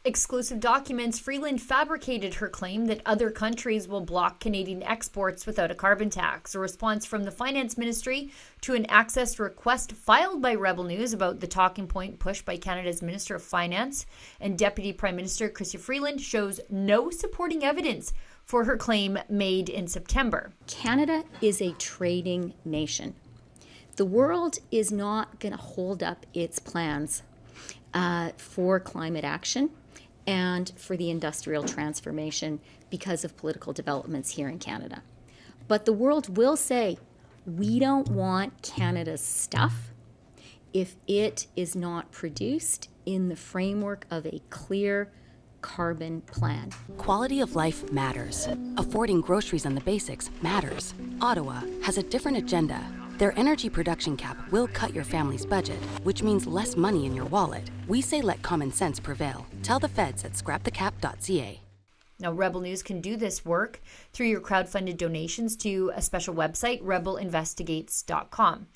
Exclusive documents. Freeland fabricated her claim that other countries will block Canadian exports without a carbon tax. A response from the Finance Ministry to an access request filed by Rebel News about the talking point pushed by Canada's Minister of Finance and Deputy Prime Minister Chrystia Freeland shows no supporting evidence for her claim made in September. Canada is a trading nation. The world is not going to hold up its plans for climate action and for the industrial transformation because of political developments here in Canada. But the world will say, we don't want Canada's stuff if it is not produced in the framework of a clear carbon plan. Quality of life matters. Affording groceries and the basics matters. Ottawa has a different agenda. Their energy production cap will cut your family's budget, which means less money in your wallet. We say let common sense prevail. Tell the feds at scrapthecap.ca. Now, Rebel News can do this work through your crowdfunded donations to a special website, rebelinvestigates.com.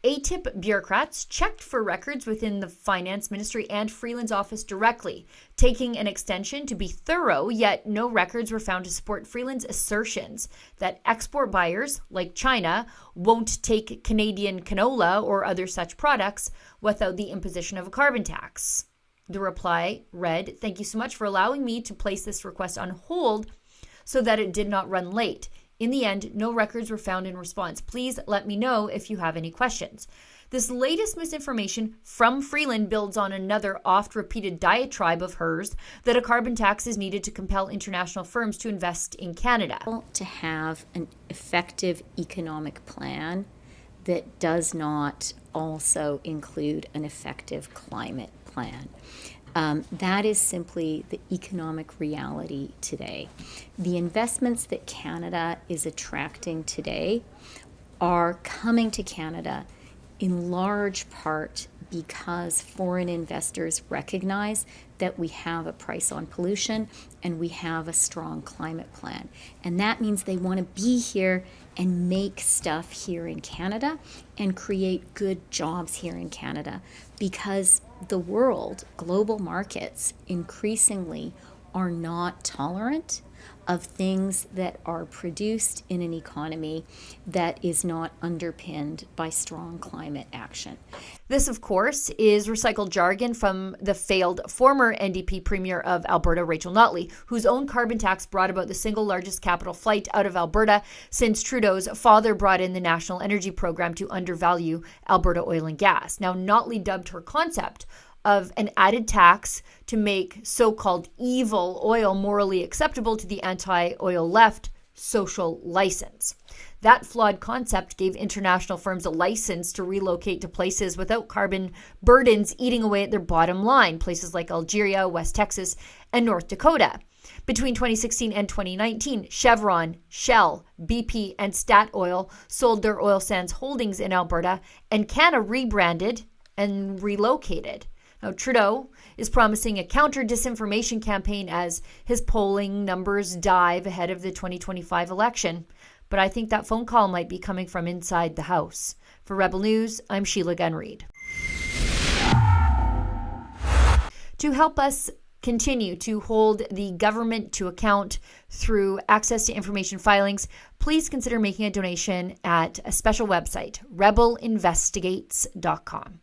ATIP bureaucrats checked for records within the Finance Ministry and Freeland's office directly, taking an extension to be thorough, yet no records were found to support Freeland's assertions that export buyers, like China, won't take Canadian canola or other such products without the imposition of a carbon tax. The reply read, "Thank you so much for allowing me to place this request on hold so that it did not run late. In the end, no records were found in response. Please let me know if you have any questions." This latest misinformation from Freeland builds on another oft-repeated diatribe of hers that a carbon tax is needed to compel international firms to invest in Canada. To have an effective economic plan that does not also include an effective climate plan. That is simply the economic reality today. The investments that Canada is attracting today are coming to Canada in large part because foreign investors recognize that we have a price on pollution and we have a strong climate plan. And that means they want to be here and make stuff here in Canada and create good jobs here in Canada, because the world, global markets, increasingly are not tolerant of things that are produced in an economy that is not underpinned by strong climate action. This, of course, is recycled jargon from the failed former NDP Premier of Alberta, Rachel Notley, whose own carbon tax brought about the single largest capital flight out of Alberta since Trudeau's father brought in the National Energy Program to undervalue Alberta oil and gas. Now, Notley dubbed her concept of an added tax to make so-called evil oil morally acceptable to the anti-oil left social license. That flawed concept gave international firms a license to relocate to places without carbon burdens eating away at their bottom line, places like Algeria, West Texas, and North Dakota. Between 2016 and 2019, Chevron, Shell, BP, and Statoil sold their oil sands holdings in Alberta, and Canada rebranded and relocated. Now, Trudeau is promising a counter-disinformation campaign as his polling numbers dive ahead of the 2025 election. But I think that phone call might be coming from inside the House. For Rebel News, I'm Sheila Gunn Reid. To help us continue to hold the government to account through access to information filings, please consider making a donation at a special website, rebelinvestigates.com.